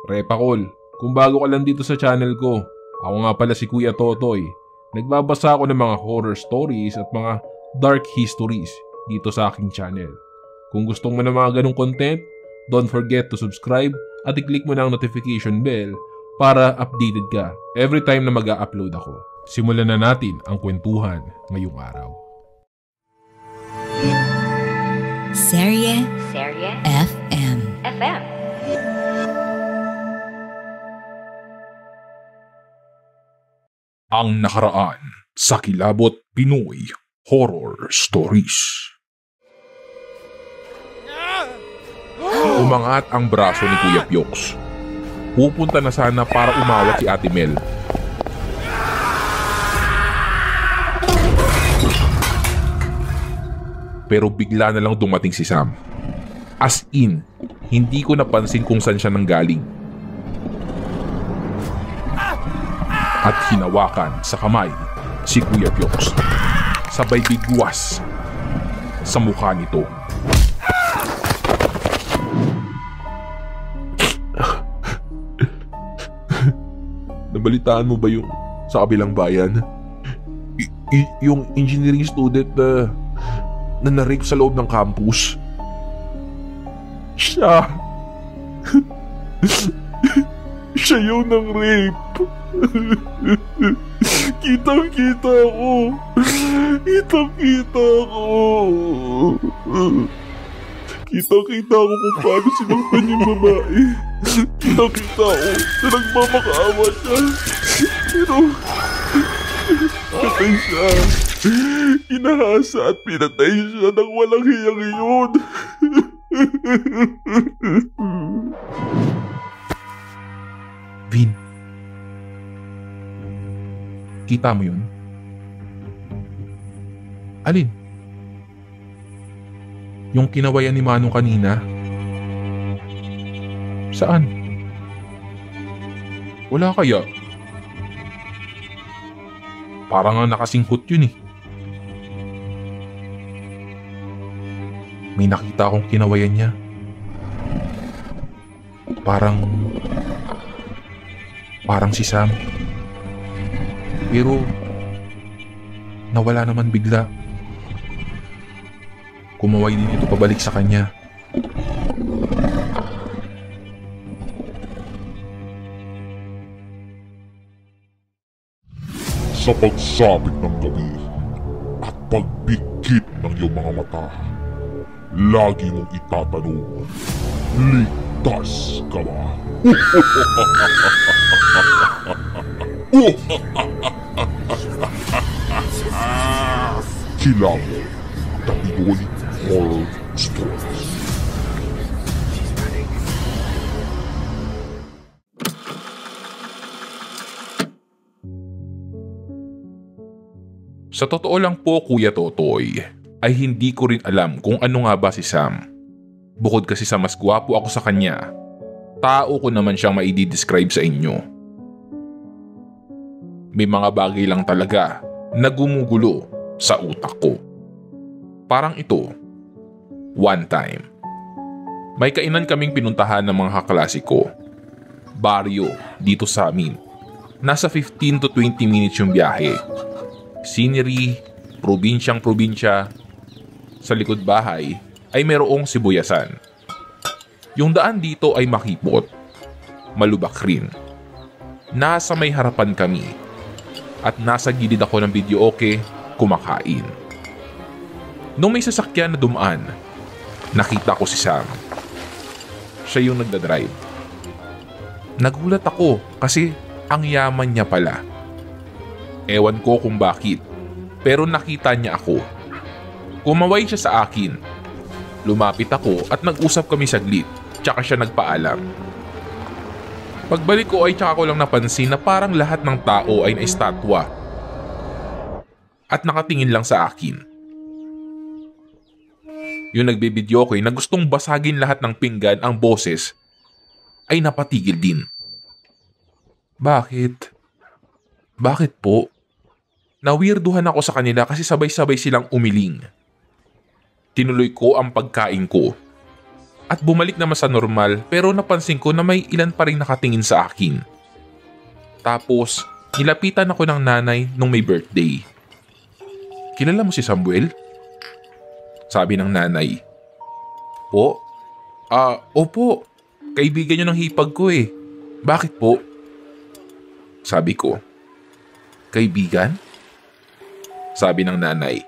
Repakol, kung bago ka lang dito sa channel ko, ako nga pala si Kuya Totoy. Nagbabasa ako ng mga horror stories at mga dark histories dito sa aking channel. Kung gusto mo ng mga ganong content, don't forget to subscribe at i-click mo na ang notification bell para updated ka every time na mag-a-upload ako. Simulan na natin ang kwentuhan ngayong araw. Serye FM. Ang nakaraan sa Kilabot Pinoy Horror Stories. Umangat ang braso ni Kuya Pyoks. Pupunta na sana para umawat si Ate Mel. Pero bigla na lang dumating si Sam. As in, hindi ko napansin kung saan siya nanggaling. At hinawakan sa kamay si Kuya Pyoks. Sabay bigwas sa mukha nito. Nabalitaan mo ba yung sa kabilang bayan? Yung engineering student na na-rape sa loob ng campus? Siya yung nang-rape. Kitang-kita ko. Kitang-kita ko kung paano sinaktan yung babae. Kitang-kita ko na nagmamakaawa siya. Pero patay siya. Inahasa at pinatay siya ng walang hiyang iyon. Vin, kita mo yun? Alin? Yung kinawayan ni Manong kanina? Saan? Wala kaya? Parang nga nakasinghot yun eh. May nakita akong kinawayan niya. Parang si Sam. Pero nawala naman bigla. Kumaway din ito pabalik sa kanya. Sa pagsapit ng gabi at pagbigkit ng iyong mga mata, lagi mong itatanong, ligtas ka ba? Kilabot, the Pinoy Horror Stories. Sa totoo lang po, Kuya Totoy, ay hindi ko rin alam kung ano nga ba si Sam. Bukod kasi sa mas gwapo ako sa kanya, tao ko naman siyang maidi-describe sa inyo. May mga bagay lang talaga na gumugulo sa utak ko. Parang ito, one time, may kainan kaming pinuntahan ng mga kaklase ko. Baryo dito sa amin. Nasa 15 to 20 minutes yung biyahe. Scenery, probinsyang-probinsya. Sa likod bahay ay mayroong sibuyasan. Yung daan dito ay makipot, malubak rin. Nasa may harapan kami at nasa gilid ako ng videoke kumakain. Nung may sasakyan na dumaan, nakita ko si Sam. Siya yung nagdadrive. Nagulat ako kasi ang yaman niya pala. Ewan ko kung bakit, pero nakita niya ako. Kumaway siya sa akin. Lumapit ako at nag-usap kami saglit, tsaka siya nagpaalam. Pagbalik ko ay tsaka ko lang napansin na parang lahat ng tao ay naistatwa at nakatingin lang sa akin. Yung nagbibideo ko na gustong basagin lahat ng pinggan ang boses ay napatigil din. Bakit? Bakit po? Nawirduhan ako sa kanila kasi sabay-sabay silang umiling. Tinuloy ko ang pagkain ko. at bumalik naman sa normal pero napansin ko na may ilan pa rin nakatingin sa akin. Tapos, nilapitan ako ng nanay nung may birthday. Kilala mo si Samuel? Sabi ng nanay. Po? Opo. Kaibigan niyo ng hipag ko eh. Bakit po? Sabi ko. Kaibigan? Sabi ng nanay.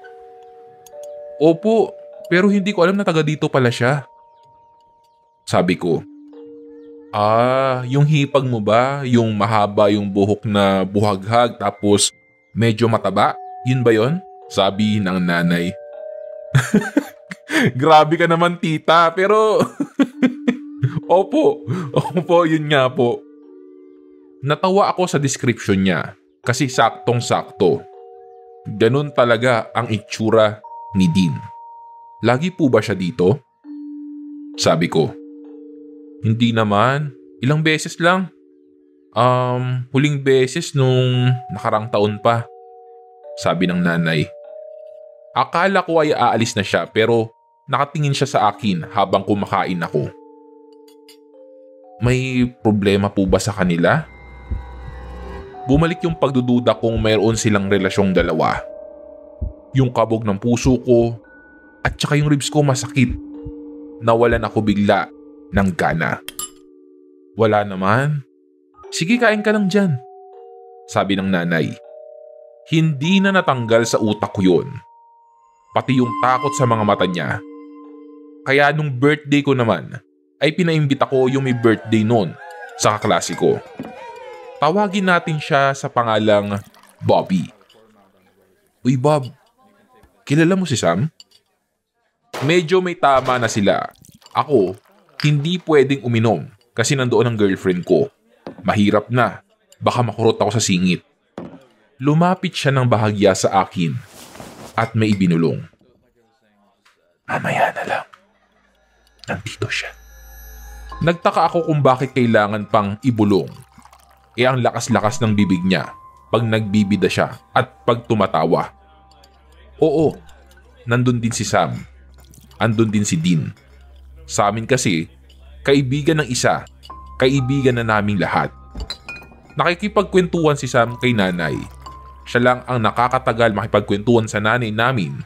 Opo, pero hindi ko alam na taga dito pala siya. Sabi ko. Yung hipag mo ba? Yung mahaba yung buhok na buhaghag tapos medyo mataba? Yun ba yun? Sabi ng nanay. Grabe ka naman tita, pero... Opo, yun nga po. Natawa ako sa description niya kasi saktong-sakto. Ganun talaga ang itsura ni Dean. Lagi po ba siya dito? Sabi ko. Hindi naman. Ilang beses lang. Huling beses nung nakarang taon pa. Sabi ng nanay. Akala ko ay aalis na siya pero nakatingin siya sa akin habang kumakain ako. May problema po ba sa kanila? Bumalik yung pagdududa kung mayroon silang relasyong dalawa. Yung kabog ng puso ko at saka yung ribs ko masakit. Nawalan ako bigla ng gana. Wala naman. Sige, kain ka lang dyan. Sabi ng nanay. Hindi na natanggal sa utak ko yun. Pati yung takot sa mga mata niya. Kaya nung birthday ko naman, ay pinaimbita ko yung may birthday noon sa kaklase ko. Tawagin natin siya sa pangalang Bobby. Uy Bob, kilala mo si Sam? Medyo may tama na sila. Ako, hindi pwedeng uminom kasi nandoon ang girlfriend ko. Mahirap na, baka makurot ako sa singit. Lumapit siya ng bahagya sa akin at may ibinulong. Mamaya na lang. Nandito siya. Nagtaka ako kung bakit kailangan pang ibulong. Ang lakas-lakas ng bibig niya pag nagbibida siya at pag tumatawa. Oo, nandun din si Sam. Andun din si Dean. Sa amin kasi, kaibigan ng isa, kaibigan na naming lahat. Nakikipagkwentuhan si Sam kay nanay. Siya lang ang nakakatagal makipagkwentuhan sa nanay namin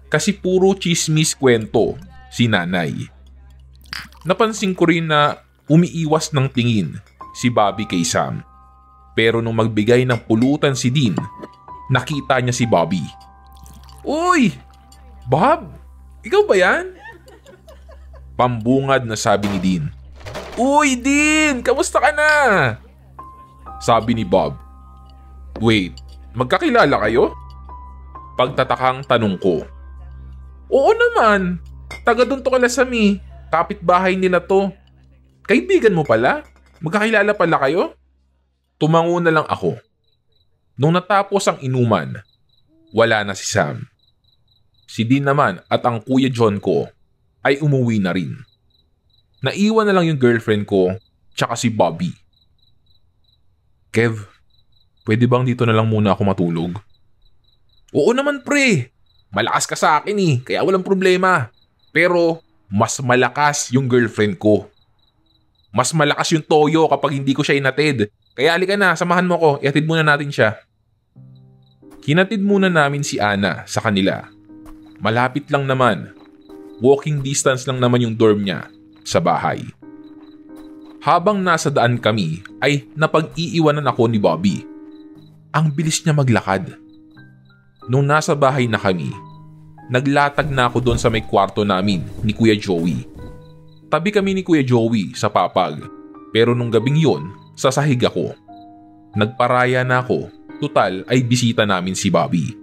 kasi puro chismis kwento si nanay. Napansin ko rin na umiiwas ng tingin si Bobby kay Sam. Pero nung magbigay ng pulutan si Dean, nakita niya si Bobby. Uy! Bob! Ikaw ba yan? Pambungad na sabi ni Dean. Uy Dean! Kamusta ka na? Sabi ni Bob. Wait, magkakilala kayo? Pagtatakang tanong ko. Oo naman! Taga doon to kala Sami. Kapitbahay nila to. Kaibigan mo pala? Magkakilala pala kayo? Tumango na lang ako. Nung natapos ang inuman, wala na si Sam. Si Dean naman at ang Kuya John ko ay umuwi na rin. Naiwan na lang yung girlfriend ko tsaka si Bobby. Kev, pwede bang dito na lang muna ako matulog? Oo naman pre. Malakas ka sa akin eh, kaya walang problema. Pero mas malakas yung girlfriend ko. Mas malakas yung toyo kapag hindi ko siya inatid. Kaya halika na, samahan mo ko, ihatid muna natin siya. Hinatid muna namin si Ana sa kanila. Malapit lang naman. Walking distance lang naman yung dorm niya sa bahay. Habang nasa daan kami ay napag-iiwanan ako ni Bobby. Ang bilis niya maglakad. Nung nasa bahay na kami, naglatag na ako doon sa may kwarto namin ni Kuya Joey. Tabi kami ni Kuya Joey sa papag. Pero nung gabing yon, sa sahig ako. Nagparaya na ako. Tutal ay bisita namin si Bobby.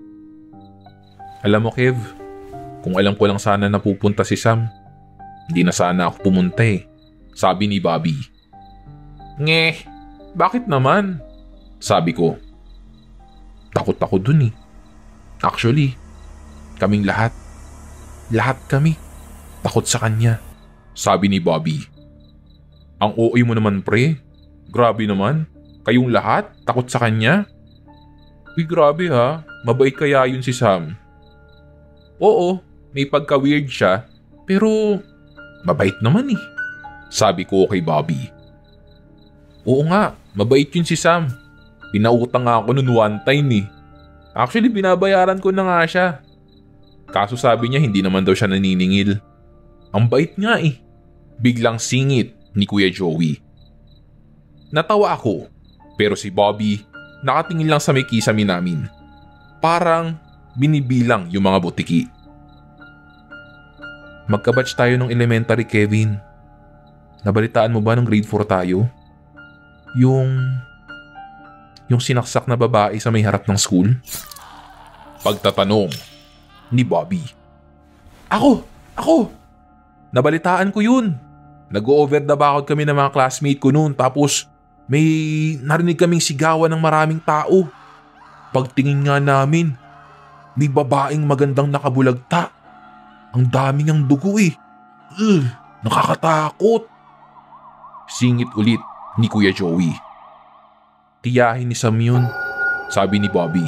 Alam mo Kev, kung alam ko lang sana na pupunta si Sam, hindi na sana ako pumunta eh. Sabi ni Bobby. Ngeh, bakit naman? Sabi ko. Takot ako dun eh. Actually, kaming lahat kami, takot sa kanya. Sabi ni Bobby. Ang OA mo naman pre, grabe naman. Kayong lahat, takot sa kanya? Uy grabe ha, mabait kaya yun si Sam. Oo, may pagka-weird siya, pero Mabait naman eh. Sabi ko kay Bobby. Oo nga, mabait yun si Sam. Pinautang nga ako noon one time eh. Actually, binabayaran ko na nga siya. Kaso sabi niya hindi naman daw siya naniningil. Ang bait nga eh. Biglang singit ni Kuya Joey. Natawa ako, pero si Bobby nakatingin lang sa may kisame namin. Parang binibilang yung mga butiki. Magkabatch tayo ng elementary, Kevin. Nabalitaan mo ba nung grade 4 tayo? Yung sinaksak na babae sa may harap ng school? Pagtatanong ni Bobby. Ako! Nabalitaan ko yun. Nag-over the background kami ng mga classmate ko noon, tapos may narinig kaming sigawan ng maraming tao. Pagtingin nga namin, may babaeng magandang nakabulagta. Ang dami niyang dugo eh. Nakakatakot. Singit ulit ni Kuya Joey. Tiyahin ni Sam yun, sabi ni Bobby.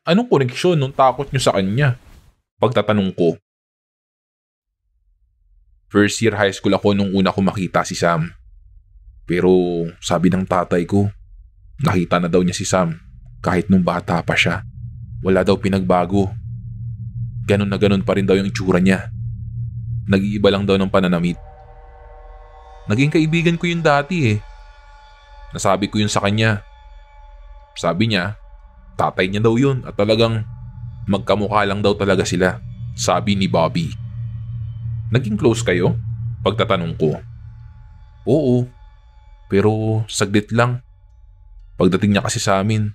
Anong koneksyon nung takot niyo sa kanya? Pagtatanong ko. First year high school ako nung una ko makita si Sam. Pero sabi ng tatay ko, nakita na daw niya si Sam kahit nung bata pa siya. Wala daw pinagbago. Ganon na ganon pa rin daw yung itsura niya. Nag-iiba lang daw ng pananamit. Naging kaibigan ko yun dati eh. Nasabi ko yun sa kanya. Sabi niya, tatay niya daw yun at talagang magkamukha lang daw talaga sila. Sabi ni Bobby. Naging close kayo? Pagtatanong ko. Oo, pero saglit lang. Pagdating niya kasi sa amin,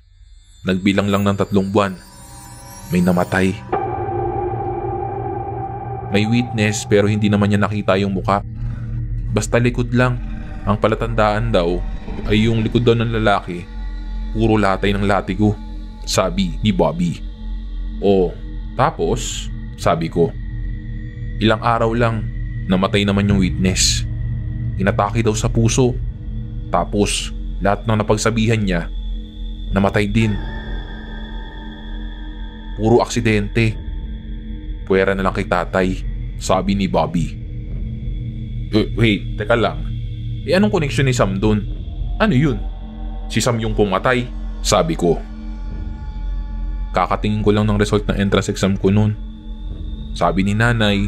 nagbilang lang ng 3 buwan. May namatay. May witness pero hindi naman niya nakita yung muka. Basta likod lang. Ang palatandaan daw ay yung likod daw ng lalaki. Puro latay ng latigo. Sabi ni Bobby. O, tapos, sabi ko. Ilang araw lang, namatay naman yung witness. Inatake daw sa puso. Tapos, lahat ng napagsabihan niya, namatay din. Puro aksidente. Puwera na lang kay tatay, sabi ni Bobby. Wait, teka lang. Anong koneksyon ni Sam dun? Ano yun? Si Sam yung pumatay, sabi ko. Kakatingin ko lang ng result ng entrance exam ko noon. Sabi ni nanay,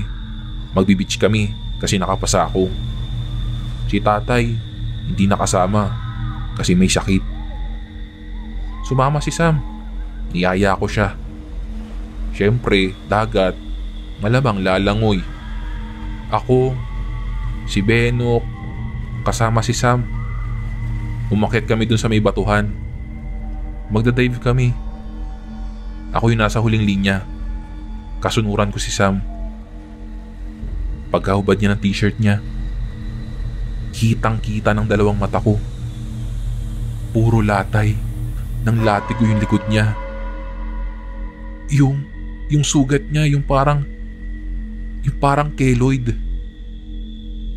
magbi-beach kami kasi nakapasa ako. Si tatay, hindi nakasama kasi may sakit. Sumama si Sam. Niyaya ko siya. Siyempre, dagat, malamang lalangoy. Ako, si Benok, kasama si Sam. Umakyat kami dun sa may batuhan. Magdadive kami. Ako yung nasa huling linya. Kasunuran ko si Sam. Pagkahubad niya ng t-shirt niya, kitang-kita ng 2 mata ko. Puro latay. Nang latigo yung likod niya. Yung sugat niya, yung parang keloid.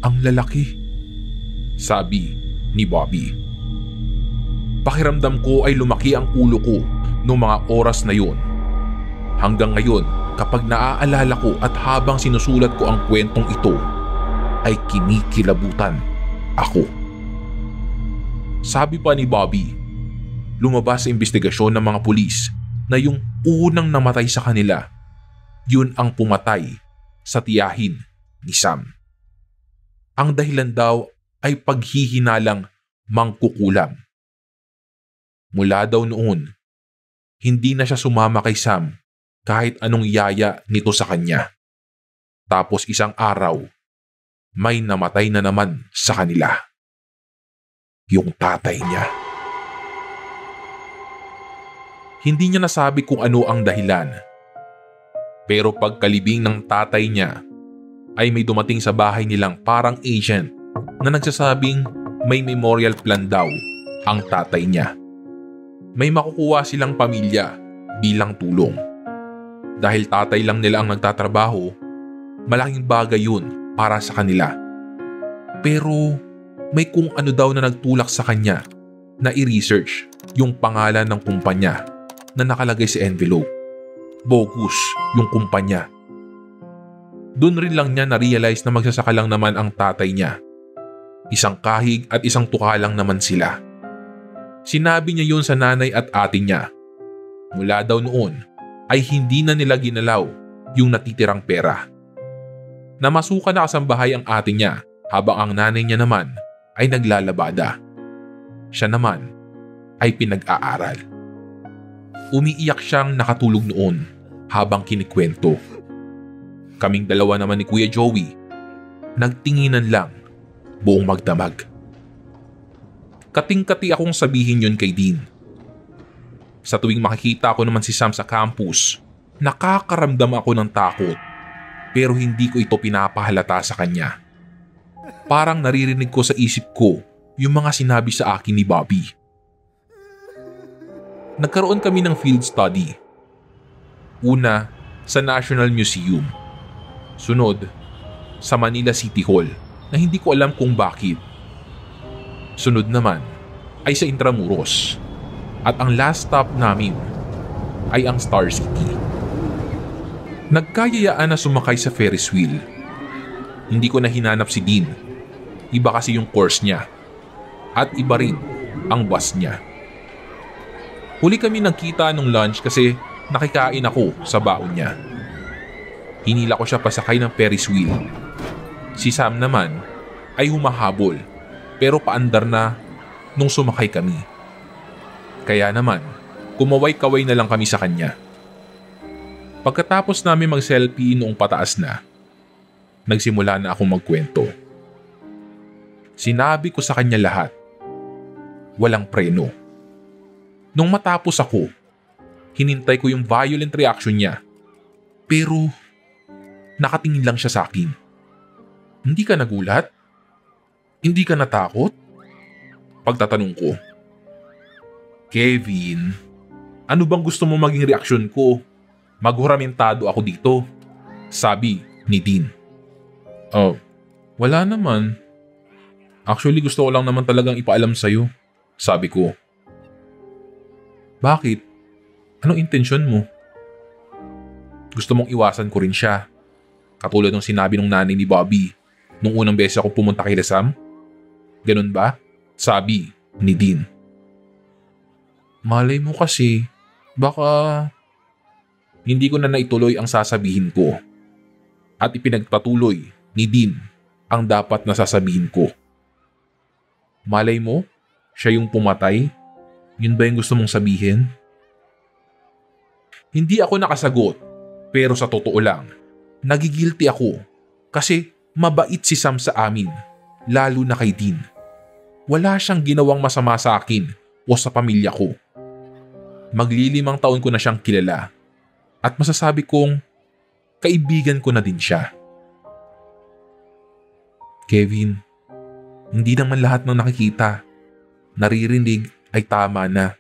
Ang lalaki, sabi ni Bobby. Pakiramdam ko ay lumaki ang ulo ko noong mga oras na yun. Hanggang ngayon, kapag naaalala ko at habang sinusulat ko ang kwentong ito, ay kinikilabutan ako. Sabi pa ni Bobby, lumabas sa investigasyon ng mga pulis na yung unang namatay sa kanila, yun ang pumatay sa tiyahin ni Sam. Ang dahilan daw ay paghihinalang mangkukulam. Mula daw noon, hindi na siya sumama kay Sam kahit anong yaya nito sa kanya. Tapos isang araw, may namatay na naman sa kanila. Yung tatay niya. Hindi niya nasabi kung ano ang dahilan. Pero pagkalibing ng tatay niya, ay may dumating sa bahay nilang parang agent na nagsasabing may memorial plan daw ang tatay niya. May makukuha silang pamilya bilang tulong. Dahil tatay lang nila ang nagtatrabaho, malaking bagay yun para sa kanila. Pero may kung ano daw na nagtulak sa kanya na i-research yung pangalan ng kumpanya na nakalagay sa envelope. Bogus yung kumpanya. Doon rin lang niya na-realize na magsasaka lang naman ang tatay niya. Isang kahig at isang tuka lang naman sila. Sinabi niya yun sa nanay at ate niya. Mula daw noon ay hindi na nila ginalaw yung natitirang pera. Namasukan na kasambahay ang ate niya habang ang nanay niya naman ay naglalabada. Siya naman ay pinag-aaral. Umiiyak siyang nakatulog noon habang kinikwento. Kaming dalawa naman ni Kuya Joey, nagtinginan lang, buong magdamag. Kating-kati akong sabihin yun kay Dean. Sa tuwing makikita ko naman si Sam sa campus, nakakaramdam ako ng takot pero hindi ko ito pinapahalata sa kanya. Parang naririnig ko sa isip ko yung mga sinabi sa akin ni Bobby. Nagkaroon kami ng field study. Una, sa National Museum. Sunod, sa Manila City Hall na hindi ko alam kung bakit. Sunod naman ay sa Intramuros. At ang last stop namin ay ang Star City. Nagkayayaan na sumakay sa Ferris wheel. Hindi ko na hinanap si Dean. Iba kasi yung course niya. At iba rin ang bus niya. Huli kami nagkita nung lunch kasi nakikain ako sa baon niya. Hinila ko siya pasakay ng Ferris wheel. Si Sam naman ay humahabol pero paandar na nung sumakay kami. Kaya naman, kumaway-kaway na lang kami sa kanya. Pagkatapos namin mag-selfie noong pataas na, nagsimula na akong magkwento. Sinabi ko sa kanya lahat. Walang preno. Nung matapos ako, hinintay ko yung violent reaction niya. Pero nakatingin lang siya sa akin. Hindi ka nagulat? Hindi ka natakot? Pagtatanong ko. Kevin, ano bang gusto mo maging reaksyon ko? Maghuramentado ako dito. Sabi ni Dean. Oh, wala naman. Actually gusto ko lang naman talagang ipaalam sa'yo. Sabi ko. Bakit? Anong intensyon mo? Gusto mong iwasan ko rin siya. Katulad ng sinabi ng nanay ni Bobby nung unang beses ako pumunta kay Sam? Ganun ba? Sabi ni Dean. Malay mo kasi, baka hindi ko na naituloy ang sasabihin ko. At ipinagpatuloy ni Dean ang dapat na sasabihin ko. Malay mo, siya yung pumatay? Yun ba yung gusto mong sabihin? Hindi ako nakasagot, pero sa totoo lang, nagigilty ako kasi mabait si Sam sa amin, lalo na kay Dean. Wala siyang ginawang masama sa akin o sa pamilya ko. Maglilimang taon ko na siyang kilala at masasabi kong kaibigan ko na din siya. Kevin, hindi naman lahat ng nakikita, naririnig ay tama na.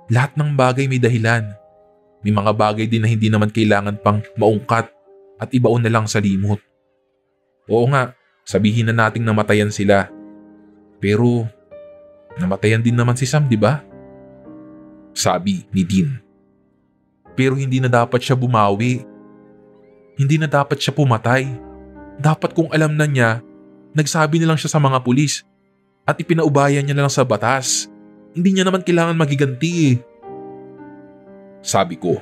Lahat ng bagay may dahilan. May mga bagay din na hindi naman kailangan pang maungkat at ibaon na lang sa limot. Oo nga, sabihin na nating namatayan sila. Pero namatayan din naman si Sam, di ba? Sabi ni Dean. Pero hindi na dapat siya bumawi. Hindi na dapat siya pumatay. Dapat kung alam na niya, nagsabi na lang siya sa mga pulis at ipinaubayan niya na lang sa batas. Hindi niya naman kailangan magiganti eh. Sabi ko.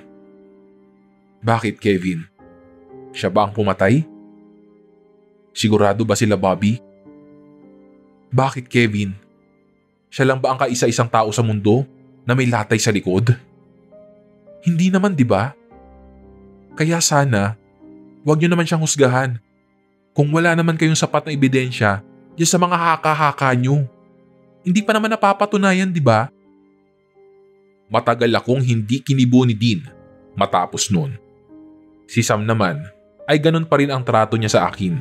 Bakit, Kevin? Siya ba ang pumatay? Sigurado ba sila, Bobby? Bakit, Kevin? Siya lang ba ang kaisa-isang tao sa mundo na may latay sa likod? Hindi naman, di ba? Kaya sana, huwag niyo naman siyang husgahan. Kung wala naman kayong sapat na ebidensya, diyan sa mga haka-haka niyo. Hindi pa naman napapatunayan, di ba? Matagal akong hindi kinibo ni Dean matapos nun. Si Sam naman ay ganun pa rin ang trato niya sa akin.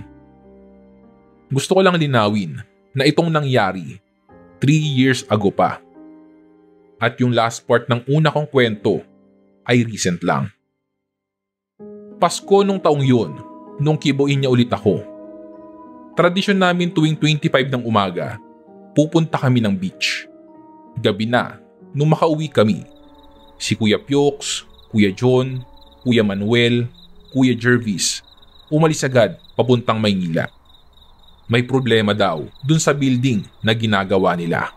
Gusto ko lang linawin na itong nangyari 3 years ago pa. At yung last part ng una kong kwento ay recent lang. Pasko nung taong yun, nung kibuin niya ulit ako. Tradisyon namin tuwing 25 ng umaga, pupunta kami ng beach. Gabi na, nung makauwi kami, si Kuya Piox, Kuya John, Kuya Manuel, Kuya Jervis, umalis agad papuntang Maynila. May problema daw dun sa building na ginagawa nila.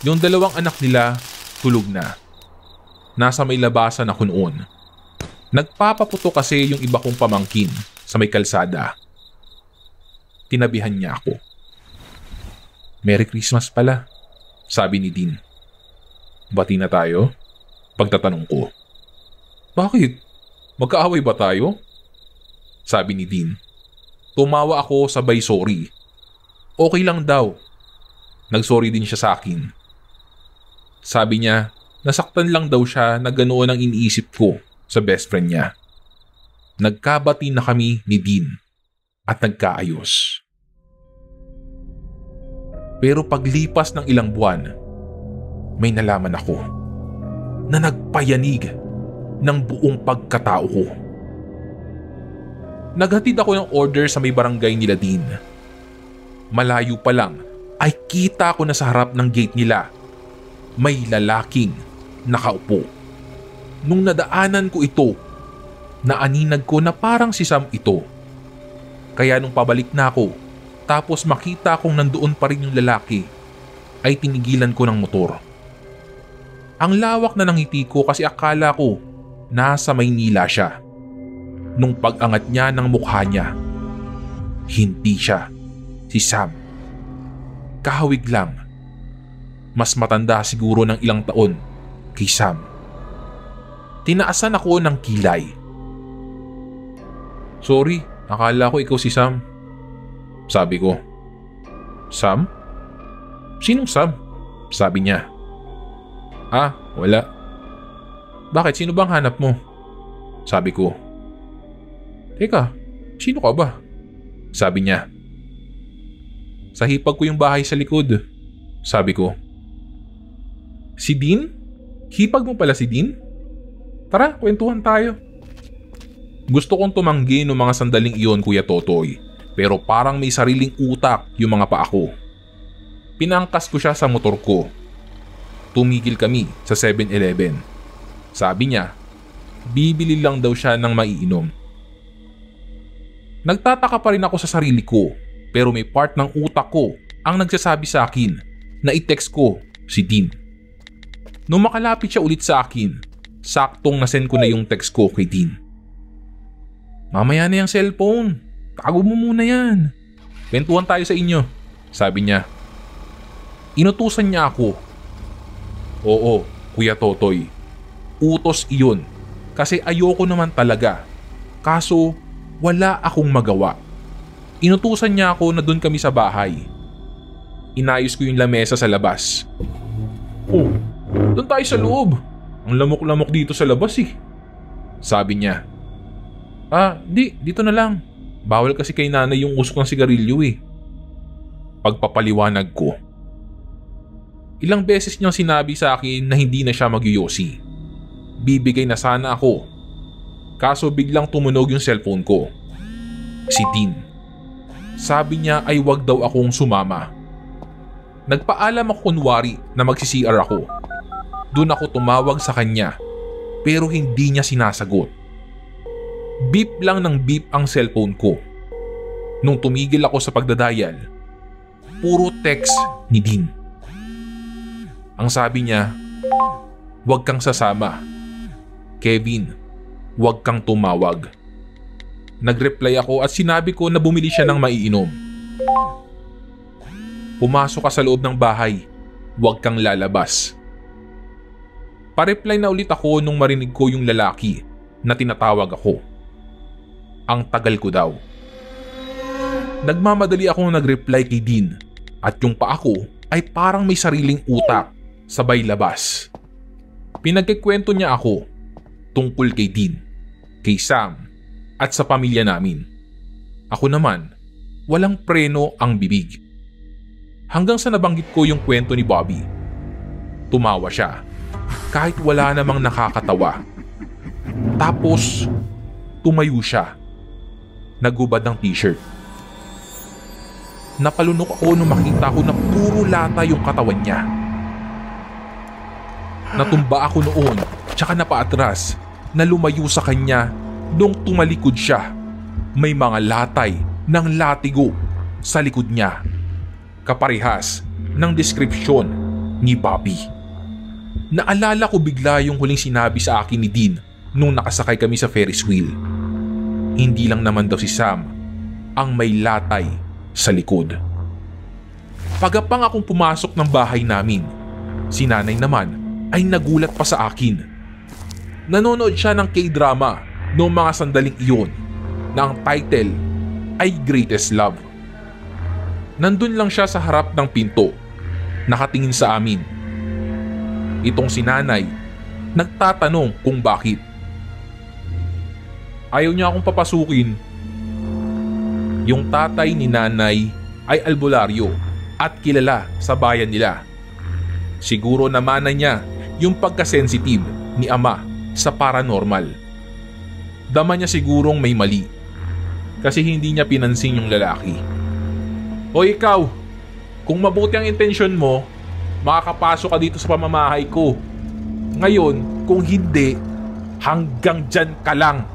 Yung 2 anak nila tulog na. Nasa may labasan ako noon. Nagpapaputo kasi yung iba kong pamangkin sa may kalsada. Tinabihan niya ako. Merry Christmas pala, sabi ni Dean. Bati na tayo? Pagtatanong ko. Bakit? Magkaaway ba tayo? Sabi ni Dean. Tumawa ako sabay sorry. Okay lang daw. Nagsorry din siya sa akin. Sabi niya, nasaktan lang daw siya na ganoon ang iniisip ko sa best friend niya. Nagkabati na kami ni Dean at nagkaayos. Pero paglipas ng ilang buwan, may nalaman ako na nagpayanig ng buong pagkatao ko. Naghatid ako ng order sa may barangay nila Dean. Malayo pa lang ay kita ko na sa harap ng gate nila may lalaking nakaupo. Nung nadaanan ko ito, naaninag ko na parang si Sam ito. Kaya nung pabalik na ako, tapos makita kong nandoon pa rin yung lalaki, ay tinigilan ko ng motor. Ang lawak na ng ngiti ko kasi akala ko nasa Maynila siya. Nung pag-angat niya ng mukha niya, hindi siya si Sam. Kahawig lang. Mas matanda siguro ng ilang taon kay Sam. Tinaasan ako ng kilay. Sorry, akala ko ikaw si Sam. Sabi ko. Sam? Sinong Sam? Sabi niya. Wala. Bakit? Sino bang hanap mo? Sabi ko. Teka, sino ka ba? Sabi niya. Sa hipag ko yung bahay sa likod. Sabi ko. Si Dean? Hipag mo pala si Dean? Tara, kwentuhan tayo. Gusto kong tumanggi noong mga sandaling iyon, Kuya Totoy. Pero parang may sariling utak yung mga paa ko. Pinangkas ko siya sa motor ko. Tumigil kami sa 7-Eleven. Sabi niya, bibili lang daw siya ng maiinom. Nagtataka pa rin ako sa sarili ko, pero may part ng utak ko ang nagsasabi sa akin na i-text ko si Dean. Nung makalapit siya ulit sa akin, saktong nasend ko na yung text ko kay Dean. Mamaya na yung cellphone, tago mo muna yan. Kwentuhan tayo sa inyo, sabi niya. Inutusan niya ako. Oo, Kuya Totoy, utos iyon kasi ayoko naman talaga. Kaso wala akong magawa. Inutusan niya ako na doon kami sa bahay. Inayos ko yung lamesa sa labas. Oh, doon tayo sa loob. Ang lamok-lamok dito sa labas eh. Sabi niya. Dito na lang. Bawal kasi kay nanay yung usok ng sigarilyo eh. Pagpapaliwanag ko. Ilang beses niyang sinabi sa akin na hindi na siya magyoyosi. Bibigay na sana ako. Kaso biglang tumunog yung cellphone ko. Si Dean. Sabi niya ay wag daw akong sumama. Nagpaalam ako kunwari na magsi-CR ako. Doon ako tumawag sa kanya pero hindi niya sinasagot. Beep lang ng beep ang cellphone ko. Nung tumigil ako sa pagdadial, puro text ni Dean. Ang sabi niya, wag kang sasama. Kevin, wag kang tumawag. Nag-reply ako at sinabi ko na bumili siya ng maiinom. Pumasok ka sa loob ng bahay, wag kang lalabas. Pa-reply na ulit ako nung marinig ko yung lalaki na tinatawag ako. Ang tagal ko daw. Nagmamadali akong nag-reply kay Dean at yung paa ko ay parang may sariling utak sabay labas. Pinagkikwento niya ako tungkol kay Dean, kay Sam at sa pamilya namin. Ako naman, walang preno ang bibig. Hanggang sa nabanggit ko yung kwento ni Bobby. Tumawa siya kahit wala namang nakakatawa. Tapos tumayo siya. Nagubad ng t-shirt. Napalunok ako nung makita ko na puro lata yung katawan niya. Natumba ako noon tsaka napaatras na lumayo sa kanya nung tumalikod siya. May mga latay ng latigo sa likod niya. Kaparehas ng deskripsyon ni Bobby. Naalala ko bigla yung huling sinabi sa akin ni Dean nung nakasakay kami sa Ferris wheel. Hindi lang naman daw si Sam ang may latay sa likod. Pagapang akong pumasok ng bahay namin, si nanay naman ay nagulat pa sa akin. Nanonood siya ng K-drama noong mga sandaling iyon na ang title ay Greatest Love. Nandun lang siya sa harap ng pinto, nakatingin sa amin. Itong si nanay, nagtatanong kung bakit. Ayaw niya akong papasukin. Yung tatay ni nanay ay albularyo at kilala sa bayan nila. Siguro naman niya yung pagkasensitive ni ama sa paranormal. Dama niya sigurong may mali kasi hindi niya pinansin yung lalaki. O ikaw, kung mabuti ang intensyon mo, makakapasok ka dito sa pamamahay ko. Ngayon, kung hindi, hanggang dyan ka lang.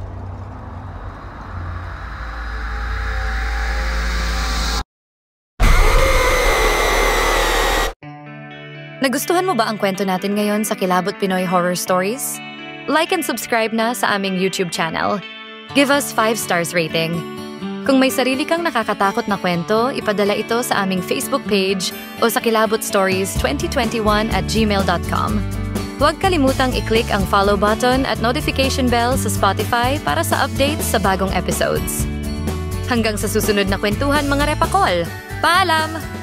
Nagustuhan mo ba ang kwento natin ngayon sa Kilabot Pinoy Horror Stories? Like and subscribe na sa aming YouTube channel. Give us 5 stars rating. Kung may sarili kang nakakatakot na kwento, ipadala ito sa aming Facebook page o sa kilabotstories2021@gmail.com. Huwag kalimutang i-click ang follow button at notification bell sa Spotify para sa updates sa bagong episodes. Hanggang sa susunod na kwentuhan mga repakol. Paalam!